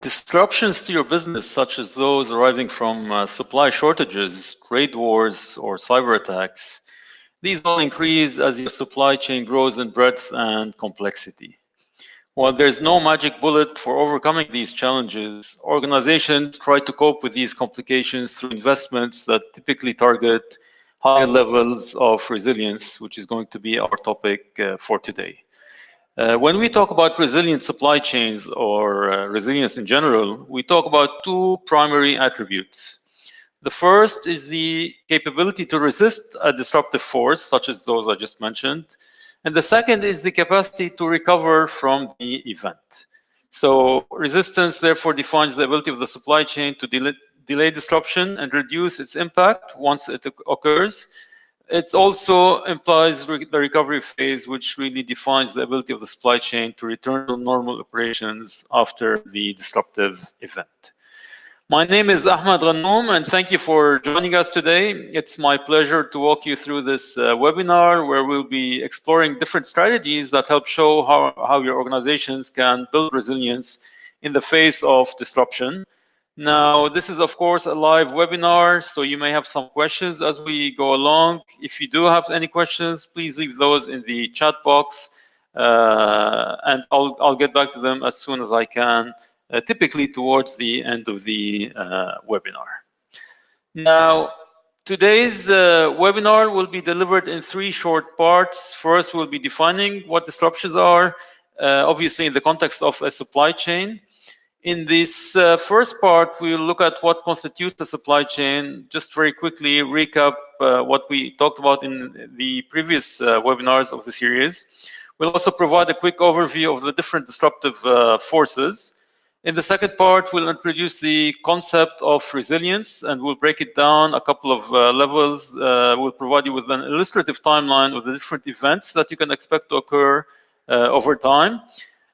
Disruptions to your business, such as those arising from supply shortages, trade wars, or cyber attacks, these all increase as your supply chain grows in breadth and complexity. While there's no magic bullet for overcoming these challenges, organizations try to cope with these complications through investments that typically target higher levels of resilience, which is going to be our topic for today. When we talk about resilient supply chains or resilience in general, we talk about two primary attributes. The first is the capability to resist a disruptive force, such as those I just mentioned. And the second is the capacity to recover from the event. So resistance therefore defines the ability of the supply chain to delay disruption and reduce its impact once it occurs. It also implies the recovery phase, which really defines the ability of the supply chain to return to normal operations after the disruptive event. My name is Ahmed Ghanoum, and thank you for joining us today. It's my pleasure to walk you through this webinar where we'll be exploring different strategies that help show how your organizations can build resilience in the face of disruption. Now, this is, of course, a live webinar, so you may have some questions as we go along. If you do have any questions, please leave those in the chat box, and I'll get back to them as soon as I can, typically towards the end of the webinar. Now, today's webinar will be delivered in three short parts. First, we'll be defining what disruptions are, obviously in the context of a supply chain. In this first part, we'll look at what constitutes the supply chain. Just very quickly recap what we talked about in the previous webinars of the series. We'll also provide a quick overview of the different disruptive forces. In the second part, we'll introduce the concept of resilience, and we'll break it down a couple of levels. We'll provide you with an illustrative timeline of the different events that you can expect to occur over time.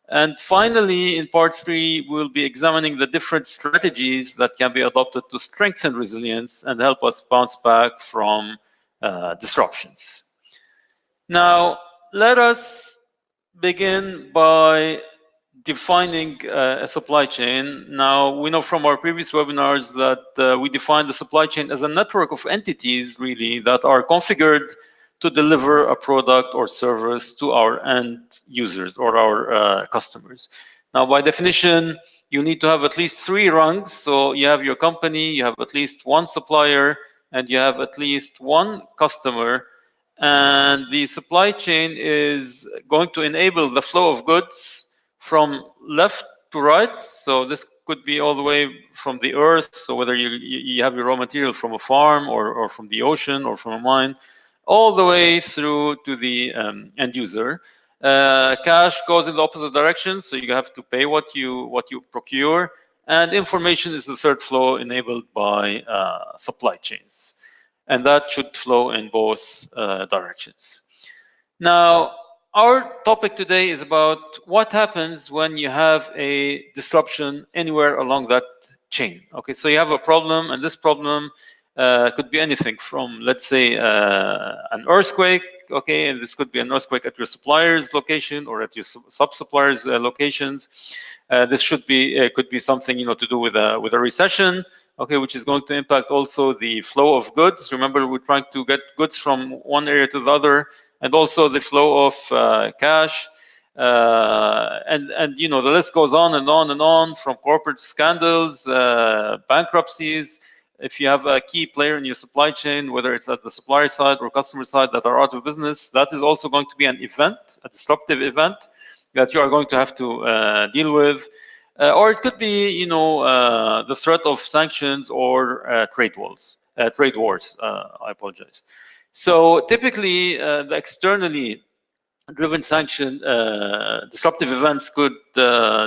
And finally, in part three, we'll be examining the different strategies that can be adopted to strengthen resilience and help us bounce back from disruptions. Now, let us begin by defining a supply chain. Now, we know from our previous webinars that we define the supply chain as a network of entities, really, that are configured to deliver a product or service to our end users or our customers. Now, by definition, you need to have at least three rungs. So you have your company, you have at least one supplier, and you have at least one customer. And the supply chain is going to enable the flow of goods from left to right. So this could be all the way from the earth. So whether you have your raw material from a farm or from the ocean or from a mine, all the way through to the end user. Cash goes in the opposite direction, so you have to pay what you procure. And information is the third flow enabled by supply chains. And that should flow in both directions. Now, our topic today is about what happens when you have a disruption anywhere along that chain. Okay, so you have a problem, and this problem could be anything from, let's say, an earthquake. Okay, and this could be an earthquake at your supplier's location or at your sub-supplier's locations. This could be something to do with a recession. Okay, which is going to impact also the flow of goods. Remember, we're trying to get goods from one area to the other, and also the flow of cash. And the list goes on and on and on, from corporate scandals, bankruptcies. If you have a key player in your supply chain, whether it's at the supplier side or customer side that are out of business, that is also going to be an event, a disruptive event that you are going to have to deal with. Or it could be, the threat of sanctions or trade wars. I apologize. So typically, the externally driven sanction disruptive events could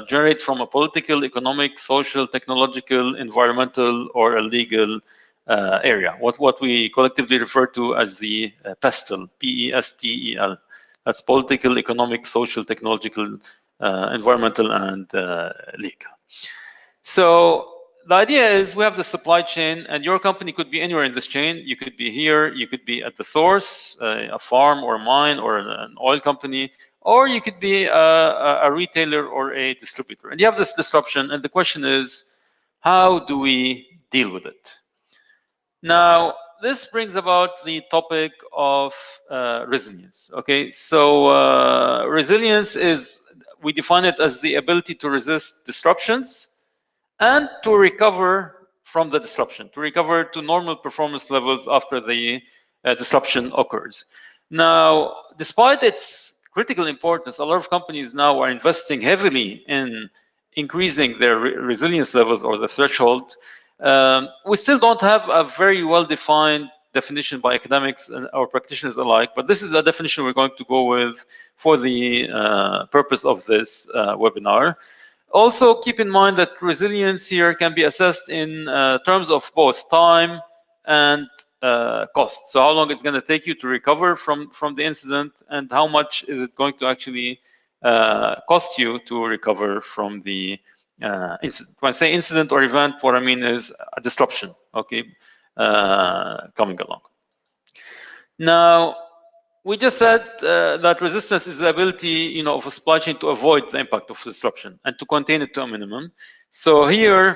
generate from a political, economic, social, technological, environmental, or a legal area, what we collectively refer to as the PESTEL, P-E-S-T-E-L. That's political, economic, social, technological, environmental, and legal. So the idea is we have the supply chain, and your company could be anywhere in this chain. You could be here, you could be at the source, a farm or a mine or an oil company, or you could be a retailer or a distributor. And you have this disruption, and the question is, how do we deal with it? Now, this brings about the topic of resilience. Okay, so resilience is, we define it as the ability to resist disruptions and to recover from the disruption, to recover to normal performance levels after the disruption occurs. Now, despite its critical importance, a lot of companies now are investing heavily in increasing their resilience levels or the threshold. We still don't have a very well-defined definition by academics or practitioners alike, but this is a definition we're going to go with for the purpose of this webinar. Also, keep in mind that resilience here can be assessed in terms of both time and cost. So how long it's going to take you to recover from the incident, and how much is it going to actually cost you to recover from the incident. When I say incident or event, what I mean is a disruption, okay, coming along. Now, we just said that resistance is the ability, of a supply chain to avoid the impact of disruption and to contain it to a minimum. So here,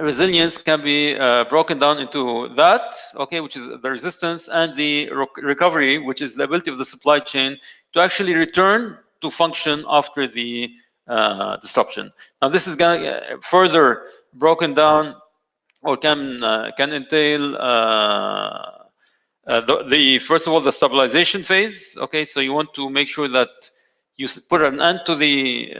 resilience can be broken down into that, okay, which is the resistance, and the recovery, which is the ability of the supply chain to actually return to function after the disruption. Now, this is going to further broken down, or can entail the first of all, the stabilization phase. Okay, so you want to make sure that you put an end to the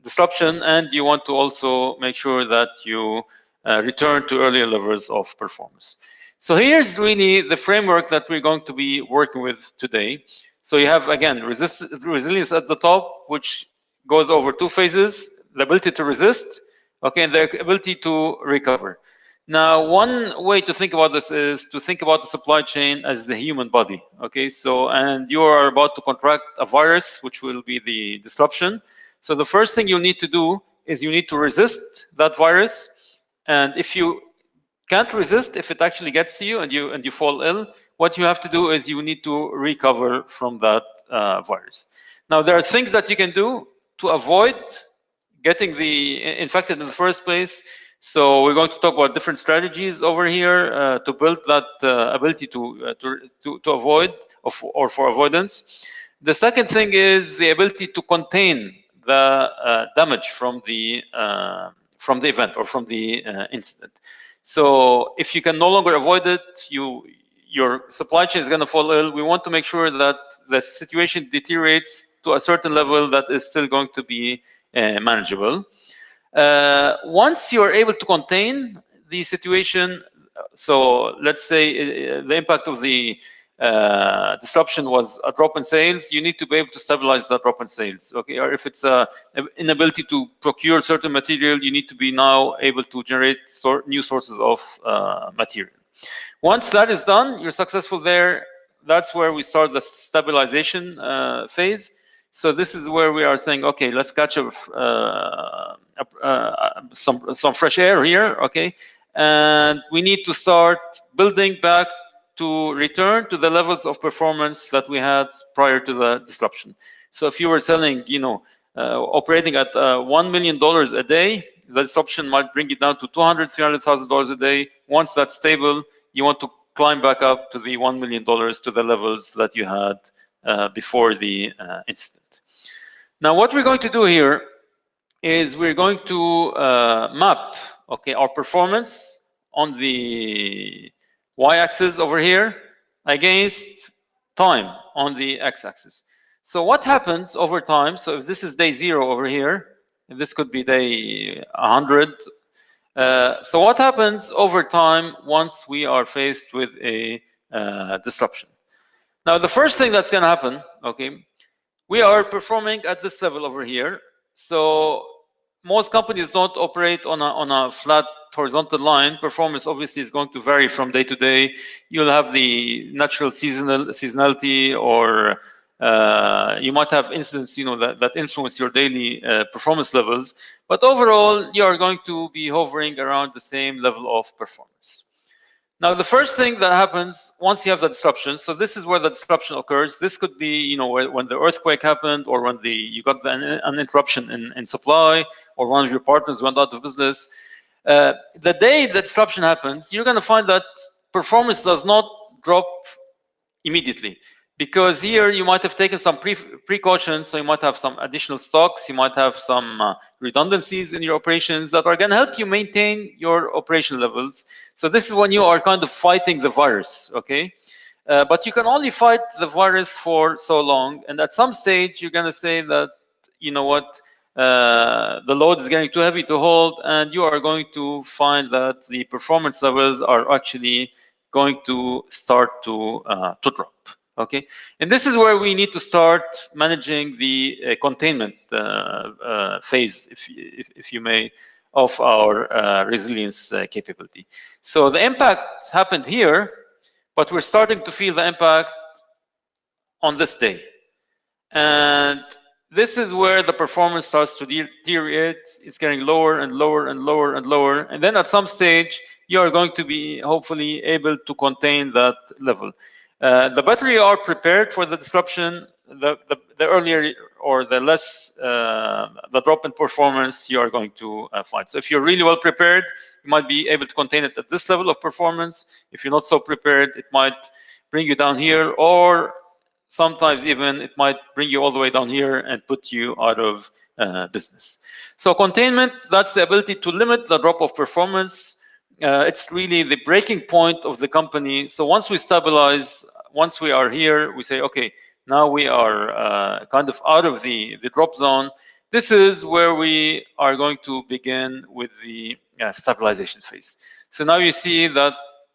disruption, and you want to also make sure that you return to earlier levels of performance. So here's really the framework that we're going to be working with today. So you have, again, resilience at the top, which goes over two phases: the ability to resist, okay, and the ability to recover. Now, one way to think about this is to think about the supply chain as the human body, okay? So, and you are about to contract a virus, which will be the disruption. So the first thing you need to do is you need to resist that virus. And if you can't resist, if it actually gets to you and you fall ill, what you have to do is you need to recover from that virus. Now, there are things that you can do to avoid getting infected in the first place. So we're going to talk about different strategies over here to build that ability to avoid or for avoidance. The second thing is the ability to contain the damage from the event or from the incident. So if you can no longer avoid it, your supply chain is going to fall ill. We want to make sure that the situation deteriorates to a certain level that is still going to be manageable. Once you're able to contain the situation, so let's say the impact of the disruption was a drop in sales, you need to be able to stabilize that drop in sales, okay? Or if it's an inability to procure certain material, you need to be now able to generate new sources of material. Once that is done, you're successful there. That's where we start the stabilization phase. So this is where we are saying, okay, let's catch some fresh air here, okay? And we need to start building back to return to the levels of performance that we had prior to the disruption. So if you were selling, operating at $1 million a day, the disruption might bring it down to $200,000, $300,000 a day. Once that's stable, you want to climb back up to the $1 million, to the levels that you had before the incident. Now, what we're going to do here is we're going to map, okay, our performance on the y-axis over here against time on the x-axis. So what happens over time? So if this is day 0 over here, and this could be day 100. So what happens over time once we are faced with a disruption? Now, the first thing that's going to happen, okay, we are performing at this level over here. So most companies don't operate on a flat horizontal line. Performance obviously is going to vary from day to day. You'll have the natural seasonality, or you might have incidents, that influence your daily performance levels. But overall, you are going to be hovering around the same level of performance. Now, the first thing that happens once you have the disruption, so this is where the disruption occurs. This could be, when the earthquake happened, or when you got an interruption in supply, or one of your partners went out of business. The day the disruption happens, you're going to find that performance does not drop immediately, because here you might have taken some precautions. So you might have some additional stocks, you might have some redundancies in your operations that are going to help you maintain your operation levels. So this is when you are kind of fighting the virus, okay? But you can only fight the virus for so long, and at some stage you're going to say that, you know what, the load is getting too heavy to hold, and you are going to find that the performance levels are actually going to start to drop. Okay, and this is where we need to start managing the containment phase, if you may, of our resilience capability. So the impact happened here, but we're starting to feel the impact on this day. And this is where the performance starts to deteriorate. It's getting lower and lower and lower and lower. And then at some stage, you are going to be hopefully able to contain that level. The better you are prepared for the disruption, the earlier or the less the drop in performance you are going to find. So if you're really well prepared, you might be able to contain it at this level of performance. If you're not so prepared, it might bring you down here, or sometimes even it might bring you all the way down here and put you out of business. So containment, that's the ability to limit the drop of performance. It's really the breaking point of the company. So once we stabilize, once we are here, we say, okay, now we are kind of out of the drop zone. This is where we are going to begin with the stabilization phase. So now you see that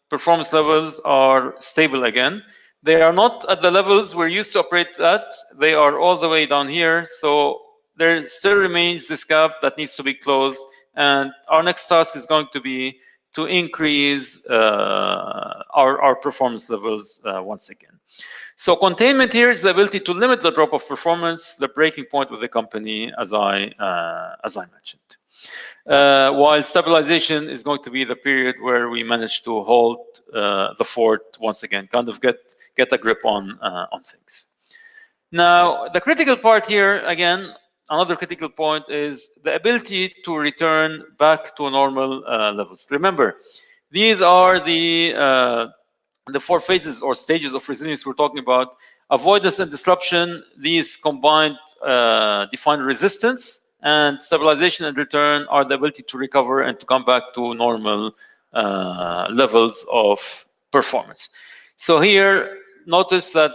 performance levels are stable again. They are not at the levels we're used to operate at. They are all the way down here. So there still remains this gap that needs to be closed. And our next task is going to be to increase our performance levels once again. So containment here is the ability to limit the drop of performance, the breaking point with the company, as I mentioned. While stabilization is going to be the period where we manage to hold the fort once again, kind of get a grip on things. Now, the critical part here, again, another critical point is the ability to return back to normal levels. Remember, these are the four phases or stages of resilience we're talking about. Avoidance and disruption, these combined define resistance, and stabilization and return are the ability to recover and to come back to normal levels of performance. So here, notice that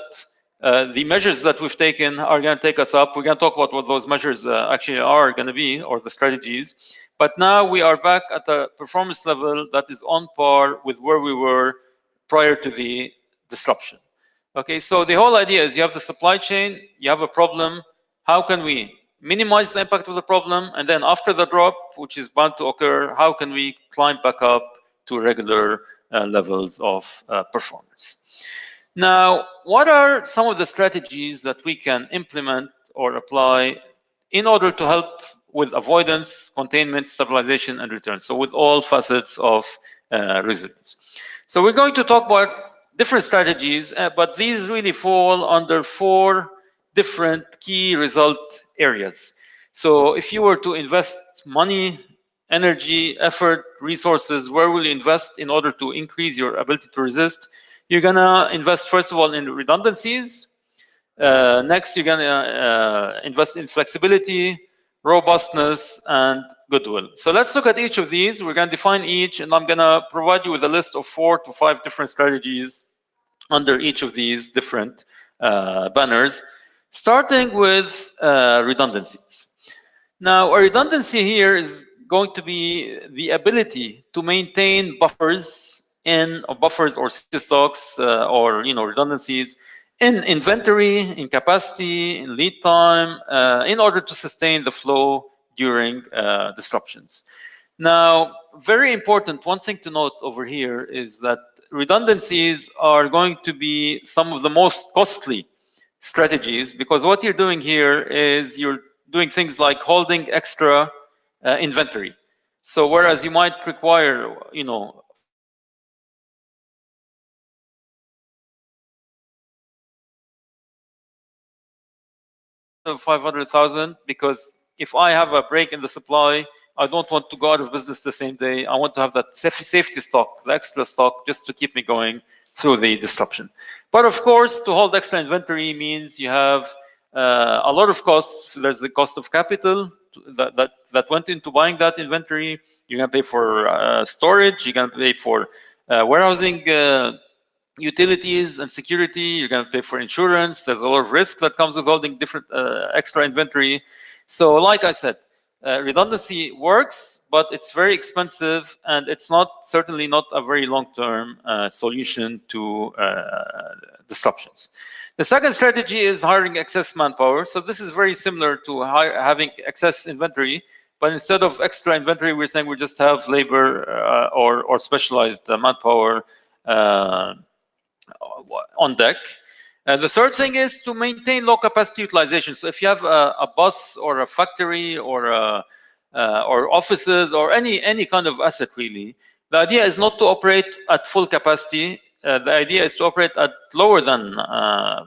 the measures that we've taken are going to take us up. We're going to talk about what those measures actually are going to be, or the strategies. But now we are back at a performance level that is on par with where we were prior to the disruption. Okay, so the whole idea is you have the supply chain, you have a problem. How can we minimize the impact of the problem? And then after the drop, which is bound to occur, how can we climb back up to regular levels of performance? Now, what are some of the strategies that we can implement or apply in order to help with avoidance, containment, stabilization, and return? So with all facets of resilience. So we're going to talk about different strategies, but these really fall under four different key result areas. So if you were to invest money, energy, effort, resources, where will you invest in order to increase your ability to resist? You're gonna invest, first of all, in redundancies. Next, you're gonna invest in flexibility, robustness, and goodwill. So let's look at each of these. We're gonna define each, and I'm gonna provide you with a list of 4 to 5 different strategies under each of these different banners, starting with redundancies. Now, a redundancy here is going to be the ability to maintain buffers or safety stocks or redundancies in inventory, in capacity, in lead time, in order to sustain the flow during disruptions. Now, very important, one thing to note over here is that redundancies are going to be some of the most costly strategies, because what you're doing here is you're doing things like holding extra inventory. So whereas you might require, of 500,000 because if I have a break in the supply, I don't want to go out of business the same day. I want to have that safety stock, the extra stock, just to keep me going through the disruption. But of course, to hold extra inventory means you have a lot of costs. There's the cost of capital that went into buying that inventory. You're going to pay for storage. You're going to pay for warehousing utilities and security. You're going to pay for insurance. There's a lot of risk that comes with holding different extra inventory. So like I said, redundancy works, but it's very expensive, and it's certainly not a very long-term solution to disruptions. The second strategy is hiring excess manpower. So this is very similar to having excess inventory, but instead of extra inventory, we're saying we just have labor or specialized manpower on deck. The third thing is to maintain low capacity utilization. So if you have a bus or a factory or offices or any kind of asset, really, the idea is not to operate at full capacity. The idea is to operate at lower than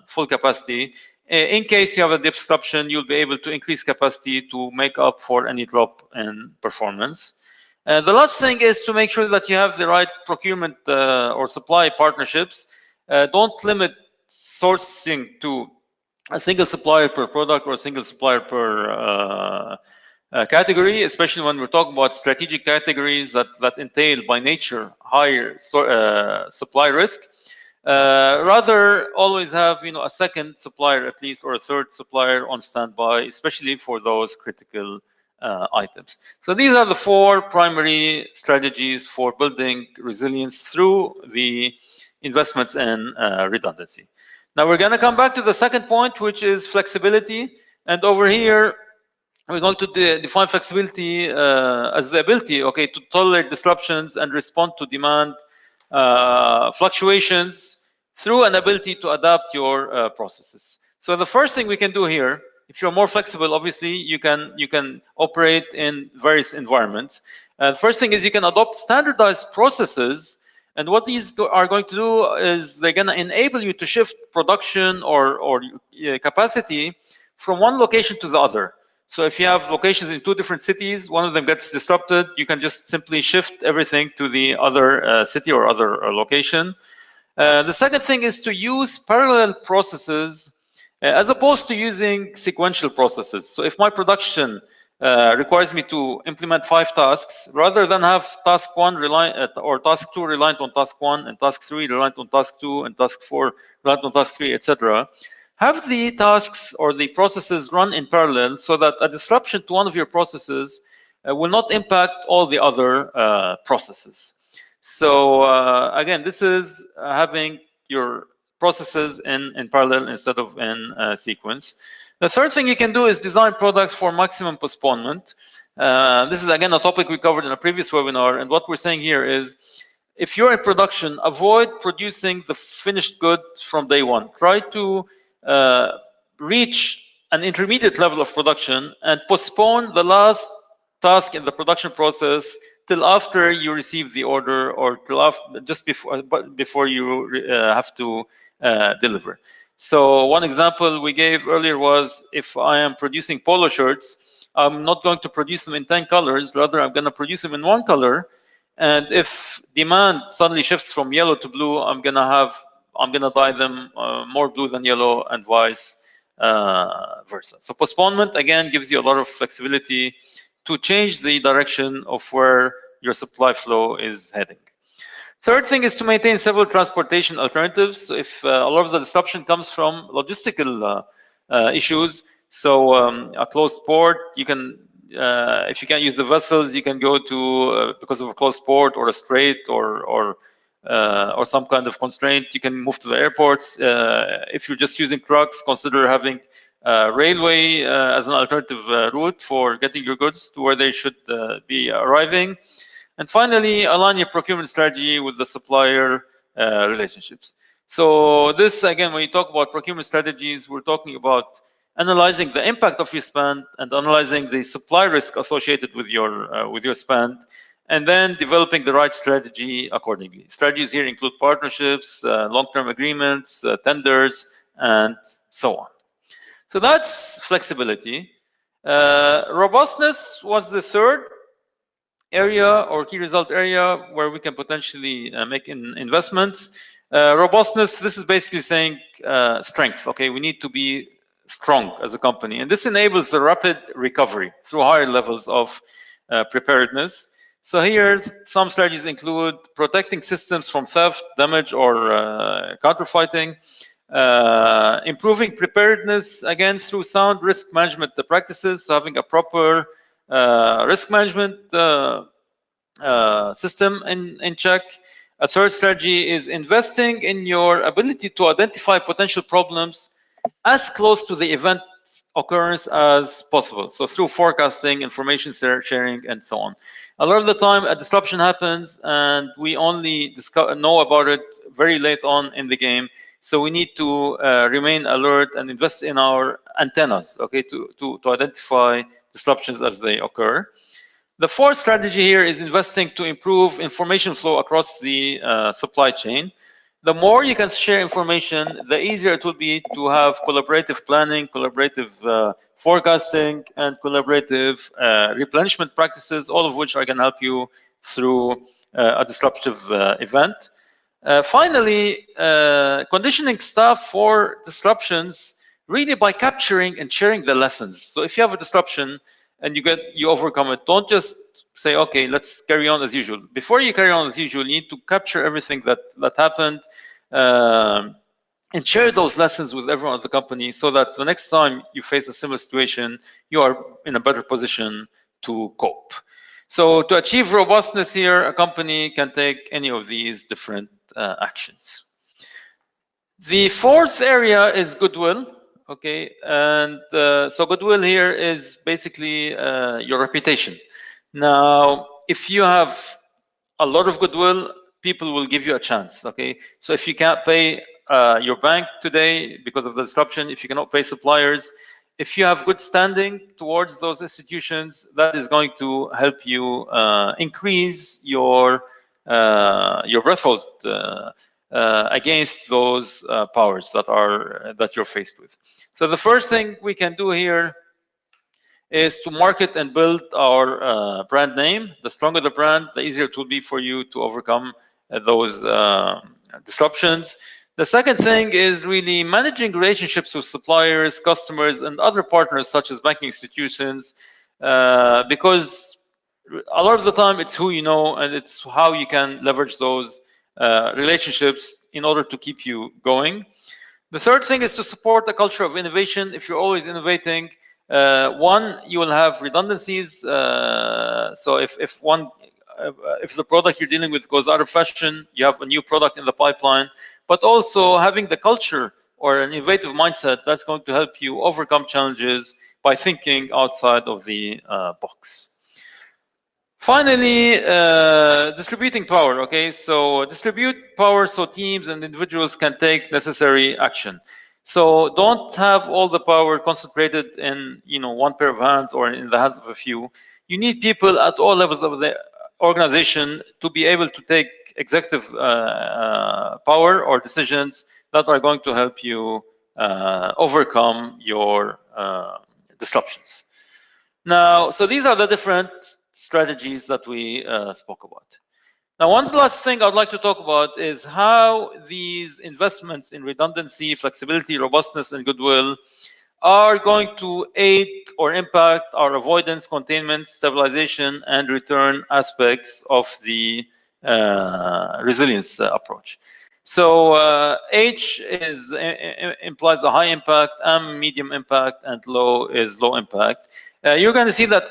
full capacity. In case you have a disruption, you'll be able to increase capacity to make up for any drop in performance. The last thing is to make sure that you have the right procurement or supply partnerships. Don't limit sourcing to a single supplier per product or a single supplier per category, especially when we're talking about strategic categories that entail by nature higher supply risk. Rather, always have a second supplier at least, or a third supplier on standby, especially for those critical items. So these are the four primary strategies for building resilience through the investments in redundancy. Now we're going to come back to the second point, which is flexibility. And over here, we're going to define flexibility as the ability, to tolerate disruptions and respond to demand fluctuations through an ability to adapt your processes. So the first thing we can do here, if you're more flexible, obviously you can operate in various environments. The first thing is you can adopt standardized processes. And what these are going to do is they're going to enable you to shift production or capacity from one location to the other. So if you have locations in two different cities, one of them gets disrupted, you can just simply shift everything to the other city or other location. The second thing is to use parallel processes as opposed to using sequential processes. So if my production requires me to implement 5 tasks, rather than have task 1 or task 2 reliant on task 1, and task 3 reliant on task 2, and task 4 reliant on task 3, etc., have the tasks or the processes run in parallel so that a disruption to one of your processes will not impact all the other processes. So again, this is having your processes in parallel instead of in sequence. The third thing you can do is design products for maximum postponement. This is again a topic we covered in a previous webinar, and what we're saying here is if you're in production, avoid producing the finished good from day one. Try to reach an intermediate level of production and postpone the last task in the production process till after you receive the order, or till after, just before you have to deliver. So one example we gave earlier was, if I am producing polo shirts, I'm not going to produce them in 10 colors, rather I'm going to produce them in 1 color. And if demand suddenly shifts from yellow to blue, I'm going to dye them more blue than yellow, and vice versa. So postponement, again, gives you a lot of flexibility to change the direction of where your supply flow is heading. Third thing is to maintain several transportation alternatives. So if a lot of the disruption comes from logistical issues, so a closed port, you can, if you can't use the vessels, you can go to, because of a closed port or a strait or some kind of constraint, you can move to the airports. If you're just using trucks, consider having railway as an alternative route for getting your goods to where they should be arriving. And finally, align your procurement strategy with the supplier relationships. So this, again, when you talk about procurement strategies, we're talking about analyzing the impact of your spend and analyzing the supply risk associated with your spend, and then developing the right strategy accordingly. Strategies here include partnerships, long-term agreements, tenders, and so on. So that's flexibility. Robustness was the third area or key result area where we can potentially make investments. Robustness, this is basically saying strength. Okay, we need to be strong as a company, and this enables the rapid recovery through higher levels of preparedness. So here, some strategies include protecting systems from theft, damage, or counterfeiting, improving preparedness, again, through sound risk management practices, so having a proper risk management system in check. A third strategy is investing in your ability to identify potential problems as close to the event occurrence as possible. So through forecasting, information sharing, and so on. A lot of the time, a disruption happens, and we only know about it very late on in the game. So we need to remain alert and invest in our antennas, okay, to identify disruptions as they occur. The fourth strategy here is investing to improve information flow across the supply chain. The more you can share information, the easier it will be to have collaborative planning, collaborative forecasting, and collaborative replenishment practices, all of which are going to help you through a disruptive event. Finally, conditioning staff for disruptions really by capturing and sharing the lessons. So if you have a disruption and you overcome it, don't just say, okay, let's carry on as usual. Before you carry on as usual, you need to capture everything that happened and share those lessons with everyone at the company so that the next time you face a similar situation, you are in a better position to cope. So to achieve robustness here, a company can take any of these different actions. The fourth area is goodwill. Okay, and so goodwill here is basically your reputation. Now, if you have a lot of goodwill, people will give you a chance. Okay, so if you can't pay your bank today because of the disruption, if you cannot pay suppliers, if you have good standing towards those institutions, that is going to help you increase your threshold against those powers that you're faced with. So the first thing we can do here is to market and build our brand name. The stronger the brand, the easier it will be for you to overcome those disruptions. The second thing is really managing relationships with suppliers, customers, and other partners such as banking institutions, because a lot of the time it's who you know and it's how you can leverage those relationships in order to keep you going. The third thing is to support a culture of innovation. If you're always innovating, one, you will have redundancies. So if the product you're dealing with goes out of fashion, you have a new product in the pipeline. But also having the culture or an innovative mindset that's going to help you overcome challenges by thinking outside of the box. Finally, distributing power. Okay, so distribute power so teams and individuals can take necessary action. So don't have all the power concentrated in one pair of hands or in the hands of a few. You need people at all levels of the organization to be able to take executive power or decisions that are going to help you overcome your disruptions. Now, so these are the different strategies that we spoke about. Now, one last thing I'd like to talk about is how these investments in redundancy, flexibility, robustness, and goodwill are going to aid or impact our avoidance, containment, stabilization, and return aspects of the resilience approach. So H implies a high impact, M medium impact, and low is low impact. You're going to see that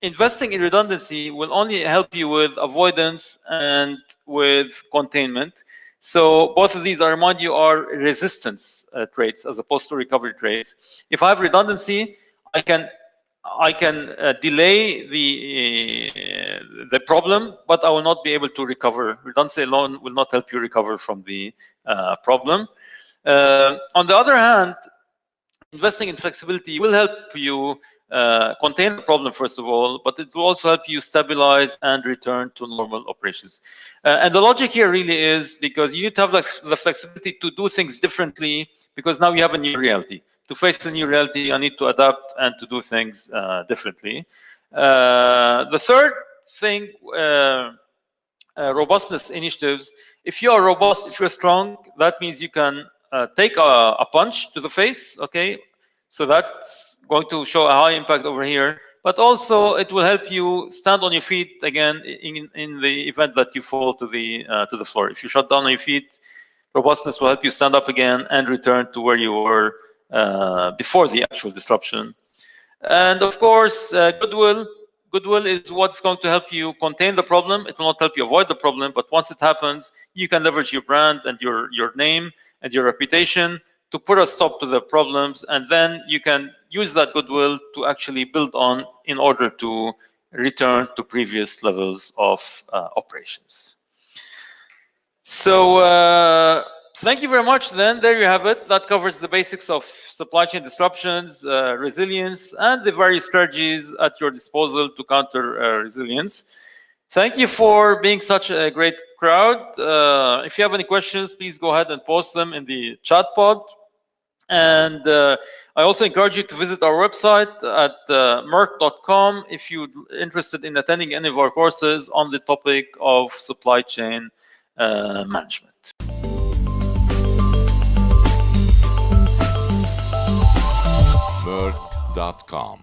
investing in redundancy will only help you with avoidance and with containment. So both of these, I remind you, are resistance traits as opposed to recovery traits. If I have redundancy, I can delay the problem, but I will not be able to recover. Redundancy alone will not help you recover from the problem. On the other hand, investing in flexibility will help you contain the problem, first of all, but it will also help you stabilize and return to normal operations. And the logic here really is because you need to have the flexibility to do things differently, because now you have a new reality. To face a new reality, I need to adapt and to do things differently. The third thing, robustness initiatives. If you are robust, if you're strong, that means you can take a punch to the face, okay? So that's going to show a high impact over here, but also it will help you stand on your feet again in the event that you fall to the floor. If you shut down on your feet, robustness will help you stand up again and return to where you were before the actual disruption. And of course, Goodwill. Goodwill is what's going to help you contain the problem. It will not help you avoid the problem, but once it happens, you can leverage your brand and your name and your reputation to put a stop to the problems, and then you can use that goodwill to actually build on in order to return to previous levels of operations. So thank you very much. Then there you have it. That covers the basics of supply chain disruptions, resilience, and the various strategies at your disposal to counter resilience. Thank you for being such a great crowd. If you have any questions, please go ahead and post them in the chat pod. And I also encourage you to visit our website at meirc.com if you're interested in attending any of our courses on the topic of supply chain management. Meirc.com